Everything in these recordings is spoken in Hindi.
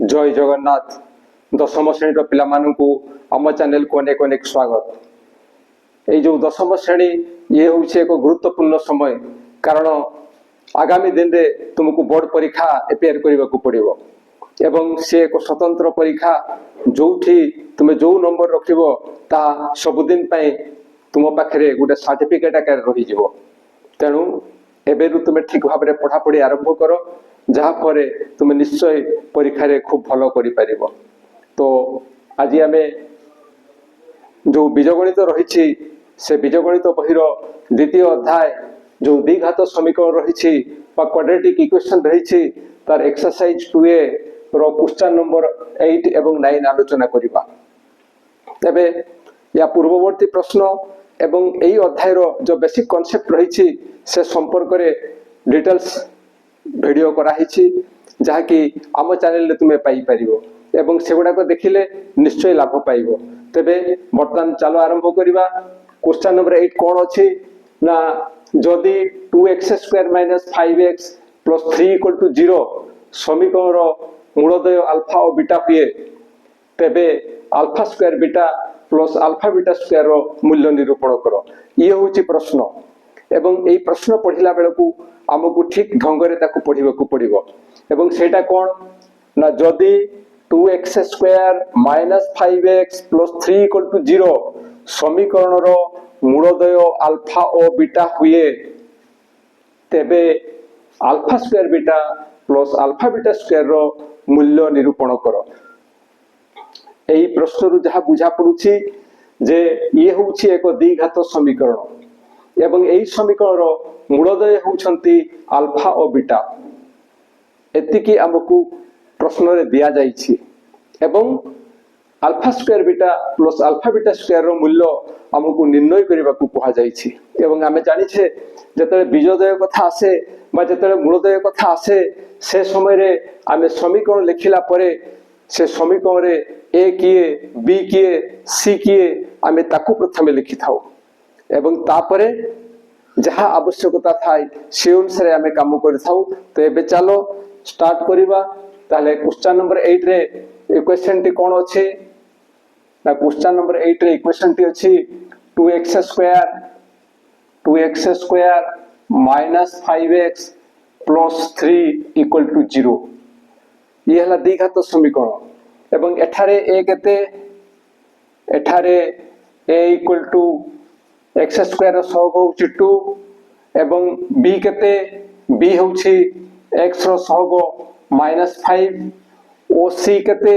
जय जगन्नाथ दशम श्रेणी पिला आम चैनल को अनेक अनेक स्वागत। ये जो दशम श्रेणी ये हूँ एक गुरुत्वपूर्ण समय, कारण आगामी दिन में तुमको बोर्ड परीक्षा एपियर करने को पड़ो एवं से एक स्वतंत्र परीक्षा जो तुम जो नंबर रख सबुदिन तुम पाखे गोटे सर्टिफिकेट आकार रही तेणु एवं तुम ठीक भाव में पढ़ापढ़ी आरंभ कर जहाँफल तुम निश्चय परीक्षा रे खूब भल कर। तो आज आम जो बीजगणित रही से बीजगणित बहीर द्वितीय अध्याय जो द्विघात समीकरण रही क्वाड्रेटिक इक्वेशन रही तार एक्सरसाइज 2A रो क्वेश्चन नंबर 8 एवं 9 आलोचना करबा। तबे या पूर्ववर्ती प्रश्न एवं यही अध्याय रो जो बेसिक कॉन्सेप्ट रही से संपर्क रे डिटेल्स वीडियो कराही जहाँकि आम चैनल तुम्हें पाई परिवो एवं सेगुड़ा को देखिले निश्चय लाभ पाइबो। तेबे बर्तमान चलो आरंभ करबा। क्वेश्चन नंबर 8 कौन अच्छी ना जदि 2x² - 5x + 3 = 0 समीकरण मूलदय अल्फा और बीटा हुए तेबे α² बीटा प्लस α β² रो मूल्य निरूपण करो। ये हूँ प्रश्न एवं यही प्रश्न पढ़िला बेलू आमको ठीक ढंग से पढ़ा पड़ो एवं सेटा कौन ना जदि 2x² - 5x + 3 = 0 समीकरण रो मूलदय अल्फा और बीटा हुए तेबे α² बीटा प्लस α β² रो मूल्य निरूपण करो। यही प्रश्न रु जहाँ बुझा पड़ुछि जे ये हूँ एक द्विघात समीकरण एवं यही समीकरण मूलदय होउछंती अल्फा और बीटा एतिकी आमको प्रश्न रे दिया जाइछि एवं α² बीटा प्लस α β² रो मूल्य आमको निर्णय करबा को कहा जाइछि। एवं आमे जानिछे जतले बीजोदय कथा आसे बा जतले मूलदय कथा आसे से समय रे आमे समीकरण लिखिला परे से समीकरण रे ए किए बी किए सी किए आमे ताकू प्रथमे लिखि थाउ एवं तापरे जहाँ आवश्यकता थाए से अनुसार आमे काम करि थाउ। तो एबे चलो स्टार्ट करिबा। ताले क्वेश्चन नंबर 8 रे इक्वेशन टी कोन अछि ना क्वेश्चन नंबर 8 रे इक्वेशन टी अछि 2x² - 5x + 3 = 0। ये हला द्विघात समीकरण एवं एठारे a केते एठारे a = x² रो सहग होउछि 2 एवं b केते b होउछि x रो सहग -5 ओ c केते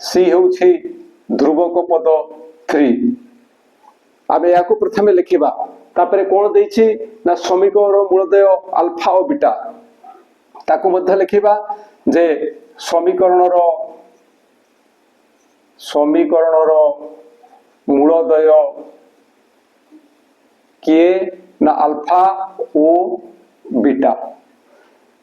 c होउछि ध्रुवक पद 3। आबे याको प्रथमे लिखिबा तापरे कोन देछि ना समीकरण मूलदय अल्फा और बीटा ताको मध्य लिखिबा जे समीकरण रो मूलदय किए ना अल्फा ओ बीटा।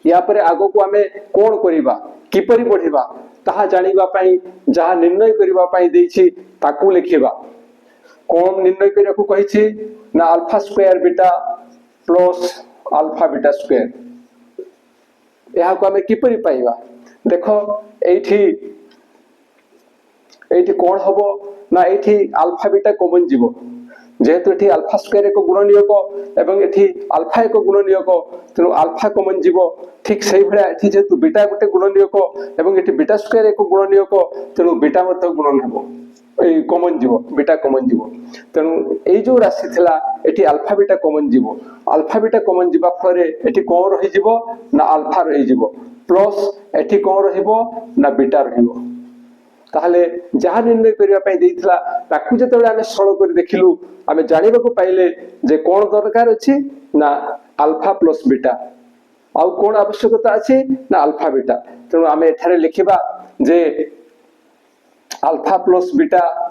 या पर आगो को आमे कोन करिबा किपरि पढ़िबा ताहा जानिबा पई जहा निर्णय करिबा पई देछि ताकू लिखिबा। कोन निर्णय करिया को कहिछि ना α² बीटा प्लस α β²। यहा को आमे किपरि पाइबा देखो एठी कोन हबो ना एठी अल्फा बीटा कॉमन जीवो जेहेतु एठी α² एक गुणनीयक एवं एठी अल्फा एक गुणनीयक तेनु अल्फा कॉमन जीवो। ठीक सही भला एठी जेहेतु बीटा गोटे गुणनीयक एवं एठी β² एक गुणनीयक तेनु बीटा मत गुणन हबो ए कॉमन जीवो बीटा कॉमन जीवो। तेनु एई जो राशि थिला एठी अल्फा बीटा कॉमन जीवो। अल्फा बीटा कॉमन जीवा फरे एठी कोन रहि जीवो ना अल्फा रहि जीवो प्लस एठी कोन रहिबो ना बीटा रहिबो। ताहले जहा निर्णय करिया पई देइथला ताकू जतबे आमे सरल करि देखिलु आमे जानिबा को पाइले जे कोन दरकार अछि ना अल्फा प्लस बीटा आउ कोन आवश्यकता अछि ना अल्फा बीटा। तेनु आमे एठारे लिखिबा जे alpha plus beta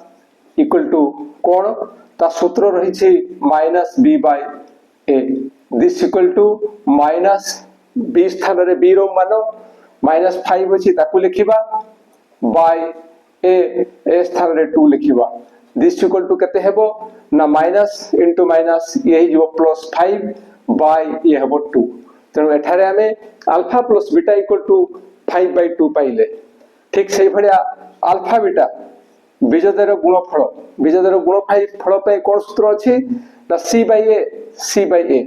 equal to कोन ता सूत्र रहिछि -b/a this equal to -b स्थान रे b रो मान -5 अछि ताकू लिखिबा बाय a स्थान रे 2 लिखिबा। दिस इक्वल टू केते हेबो ना माइनस इंटू माइनस यही जो +5 बाय ये हेबो 2। तेणु एठारे आमे alpha plus beta equal to 5/2 पाइले ठीक से भलिया अल्फा बीटा बीजद्वयर गुणफल बीजद्वयर गुणफल पे कौन सूत्र अच्छी ना C/A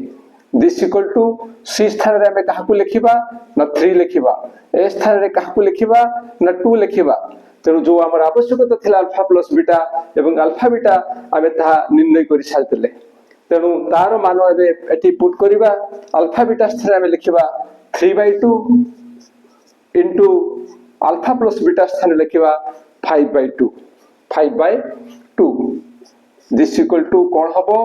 this equal to C स्थान रे हमें काहाकू लिखिबा ना 3 लिखिबा A स्थान रे काहाकू लिखिबा ना 2 लिखिबा तेणु जो आमर आवश्यकता थिला अल्फा प्लस बीटा एवं अल्फा बीटा आमे ताहा निर्णय करि सारतिले तेणु तार मान एटी पुट करिबा अल्फा बीटा स्थान रे हमें लिखिबा 3/2 इनटू अल्फा प्लस बीटा स्थान रे लिखिबा 5/2 दिस इक्वल टू कौन हबो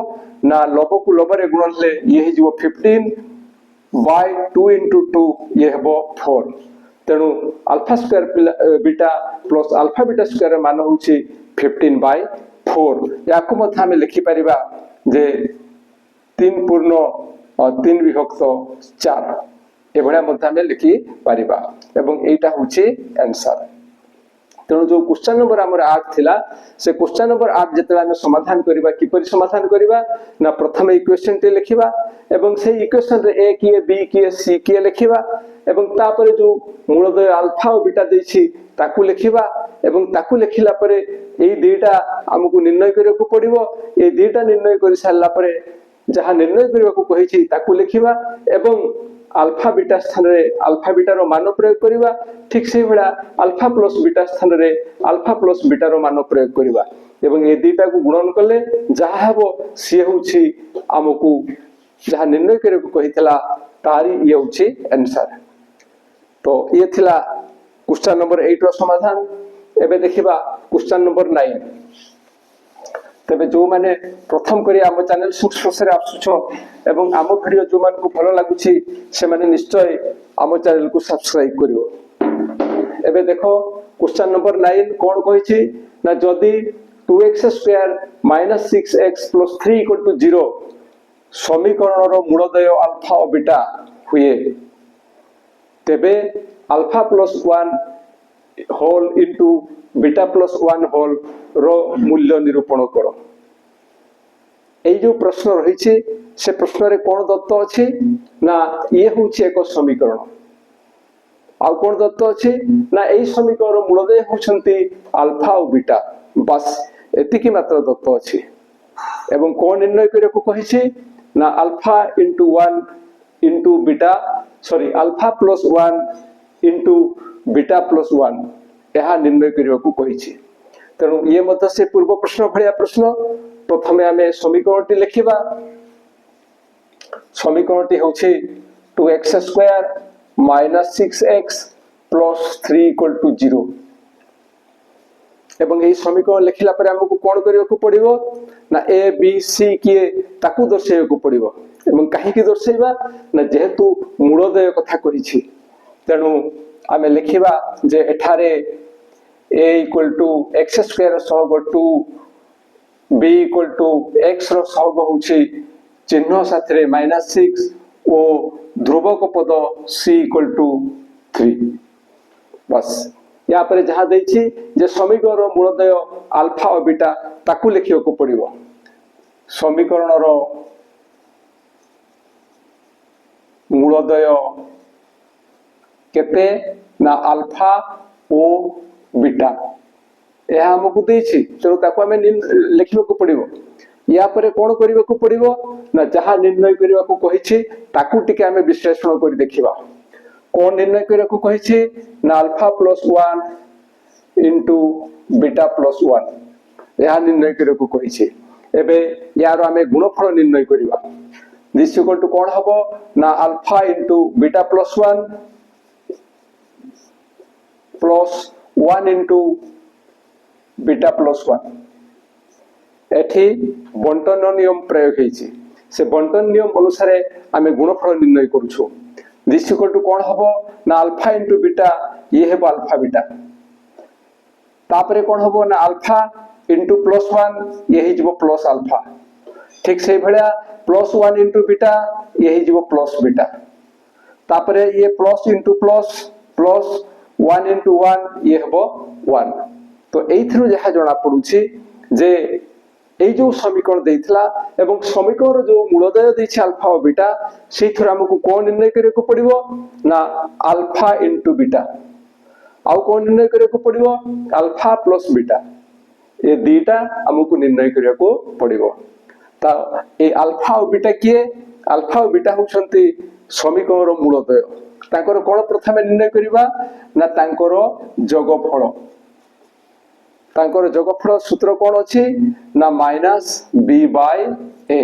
ना लब को लब रे गुणन ले ये हिजो 15/2 इनटू 2 ये हबो 4 तेणु alpha square beta plus alpha beta square मान होची 15/4 याको मथ हमें लिखि परिबा जे 3 पूर्ण 3 विभक्त 4 एभळा मथ हमें लिखि परिबा एवं एटा होची आंसर तेणु जो क्वेश्चन नंबर आमर 8 थिला से क्वेश्चन नंबर 8 जेतला हम समाधान करिबा किपरि समाधान करिबा ना प्रथम इक्वेशन टे लिखिबा एवं से इक्वेशन रे a किए b किए c किए लिखिबा एवं तापरे जो मूलद्वय अल्फा और बीटा देछि ताकू लिखिबा एवं ताकू लिखिला परे एई दुईटा हमकु निर्णय करियको पड़िबो ए दुईटा निर्णय करि सारला परे जहा निर्णय करियको कहिछि ताकू लिखिबा एवं अल्फा बीटा स्थान रे अल्फा बीटा रो मान प्रयोग करिबा ठीक से भला अल्फा प्लस बीटा स्थान रे अल्फा प्लस बीटा रो मान प्रयोग करिबा एवं ए दुईटा को गुणन कले जहा हबो से होछि हमकु जहा निर्णय करियको कहितला तारी ये होछि आंसर तो ये थिला क्वेश्चन नंबर 8 रो समाधान एबे देखिबा क्वेश्चन नंबर 9 तबे जो माने प्रथम करी आम चैनल सुक्सरे आसुछ एवं आम वीडियो जो मान को भलो लागुछि से माने निश्चय आम चैनल को सब्सक्राइब करिवो एबे देखो क्वेश्चन नंबर 9 कोन कहिछि ना जदी 2x² - 6x + 3 = 0 समीकरण रो मूलद्वय अल्फा और बीटा हुए तेबे alpha + 1 whole into beta + 1 whole रो मूल्य निरूपण करो एई जो प्रश्न रहिछि से प्रश्न रे कोन दत्त अछि ना ये होछि एक समीकरण आ कोन दत्त अछि ना एई समीकरण मूलद्वय होछंती अल्फा और बीटा बस एतिकी मात्र दत्त अछि एवं कोन निर्णय करियको कहिछि ना alpha into 1 into beta sorry alpha + 1 into beta + 1 यह निर्णय करियको कहिछि तेणु ये मत से पूर्व प्रश्न भलिया प्रश्न प्रथमे आमे समीकरणटी लिखिबा समीकरणटी होछि 2x² - 6x + 3 = 0 एवं एई समीकरण लिखिला परे हमकु कोन करियको पड़िबो ना a b c किए ताकू दर्शाइको पड़िबो एवं काहे कि दर्शाइबा ना जेहेतु मूलद्वय कथा कहिछि तेणु आमे लिखिबा जे एठारे a = x² सहग 2 b = x रो सहग होछि चिन्ह साथरे -6 ओ ध्रुवक पद c = 3 बस या पर जहां दैछि जे समीकरण रो मूलद्वय अल्फा और बीटा ताकू लिखियको पड़िबो समीकरण रो मूलद्वय केते ना अल्फा ओ बीटा यह हमको देछि तेणु ताको हमें लिखिबको पड़िबो या परे कोन करिवको पड़िबो ना जहां निर्णय करिवको कहिछि ताकू टिके हमें विश्लेषण करि देखिबा कोन निर्णय करिवको कहिछि ना अल्फा + 1 इनटू बीटा + 1 यह निर्णय करिवको कहिछि एबे यार हमें गुणफल निर्णय करिबा दिस इक्वल टू कोन हबो ना alpha into beta + 1 plus 1 into beta + 1 एठी बंटन नियम प्रयोग हेछि से बंटन नियम अनुसार आमे गुणफल निर्णय करूछु दिस इक्वल टू कोन हबो ना अल्फा इनटू बीटा ये हेबो अल्फा बीटा तापरे कोन हबो ना अल्फा इनटू +1 ये हिजबो प्लस अल्फा ठीक से भलिया +1 इनटू बीटा ये हिजबो प्लस बीटा तापरे ये plus into plus plus 1 into 1 ये हेबो 1 तो एइथरु जहा जणा पडुछि जे एई जो समीकरण देइथला एवं समीकरण जो मूलद्वय दैछि अल्फा और बीटा सेइथरु हमकु कोन निर्णय करियको पड़िबो ना अल्फा इनटू बीटा आउ कौन निर्णय करिया को पड़िबो अल्फा प्लस बीटा ये दीटा हमको निर्णय करिया को पड़िबो ता ए अल्फा और बीटा किए अल्फा और बीटा होछंती समीकरण रो मूलदय तांकर कोन प्रथमे निर्णय करिबा ना तांकर जोगफल तांकर जोगफल सूत्र कोन अछि ना minus b by a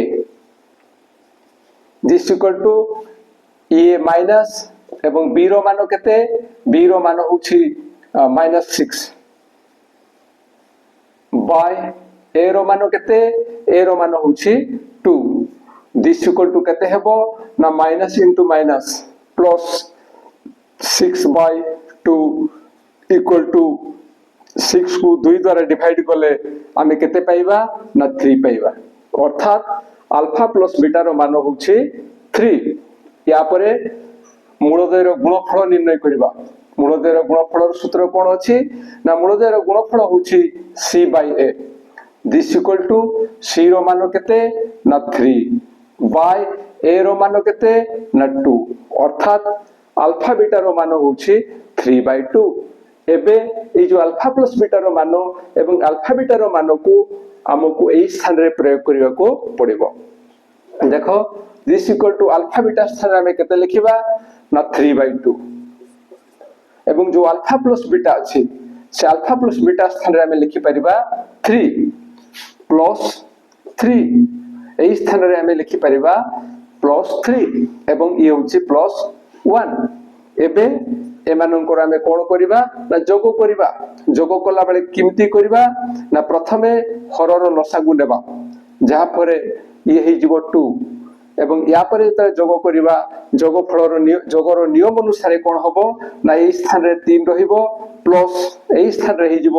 this equal to A minus एवं b रो मान केते b रो मान होछि -6 बाय a रो मान केते a रो मान होछि 2 दिस इक्वल टू केते हेबो ना minus into minus plus 6 by 2 equal to 6 को 2 द्वारा डिवाइड कले आमे केते पाइबा ना 3 पाइबा अर्थात अल्फा प्लस बीटा रो मान होछि 3 या परे मूलद्वय रो गुणफल निर्णय करिबा मूलद्वय रो गुणफल रो सूत्र कोन अछि ना मूलद्वय रो गुणफल होछि c by a this equal to c रो मान केते ना 3 बाय a रो मान केते ना 2 अर्थात अल्फा बीटा रो मान होछि 3 बाय 2 एबे ए जो अल्फा प्लस बीटा रो मान एवं अल्फा बीटा रो मान को हमको एई स्थान रे प्रयोग करिया को पड़िबो देखो this equal to alpha beta स्थान रे केते लिखिबा ना 3 बाय 2 एवं जो अल्फा प्लस बीटा अछि से अल्फा प्लस बीटा स्थान रे हम लिखि परिबा 3 प्लस 3 एई स्थान रे हम लिखि परिबा प्लस 3 एवं ये होछि प्लस 1 एबे एमानंकर आमे कोन करिबा ना जोग करिबा जोग कला बेले किमती करिबा ना प्रथमे हरर लसागु नेबा जहा परे ये हे जीव 2 एवं या परे त जोग करिबा जोग फलर जोगर नियम अनुसार कोन हबो ना ए स्थान रे 3 रहिबो प्लस ए स्थान रे हे जीव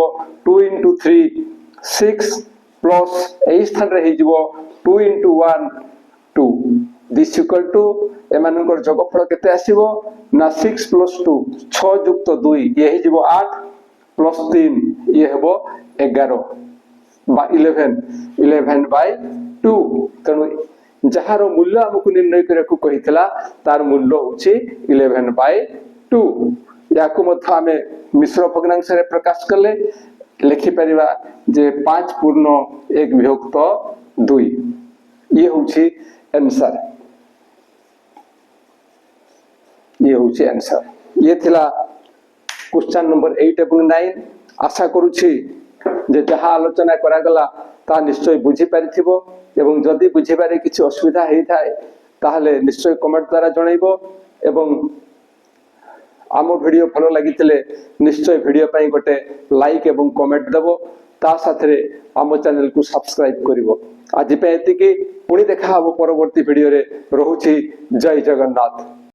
2 * 3 6 प्लस ए स्थान रे हे जीव 2 * 1 2 दिस इक्वल टू एमानकर जोगफल केते आसीबो ना 6 प्लस 2 6 युक्त 2 ये हे जीवो 8 प्लस 3 ये हेबो 11 बा 11 बाय 2 तनु जहारो मूल्य हमकु निर्णय करे को कहितला तार मूल्य होछि 11 बाय 2 याकु मथ हमें मिश्र भग्नांश रे प्रकाश करले लिखि परिबा जे 5 पूर्ण 1 विभक्त 2 ये होछि आंसर ये होछि आंसर ये थिला क्वेश्चन नंबर 8 एवं 9 आशा करूछि जे जहा आलोचना करा गला ता निश्चय बुझी परिथिबो एवं जदि बुझी बारे किछि असुविधा हेइ थाए ताहले निश्चय कमेंट द्वारा जणाइबो एवं आमो वीडियो भलो लागितले निश्चय वीडियो पई गोटे लाइक एवं कमेंट देबो ता साथरे आमो चैनल को सब्सक्राइब करिवो आज पे एतिकी पुणी देखा हबो परवर्ती वीडियो रे रहूछि जय जगन्नाथ।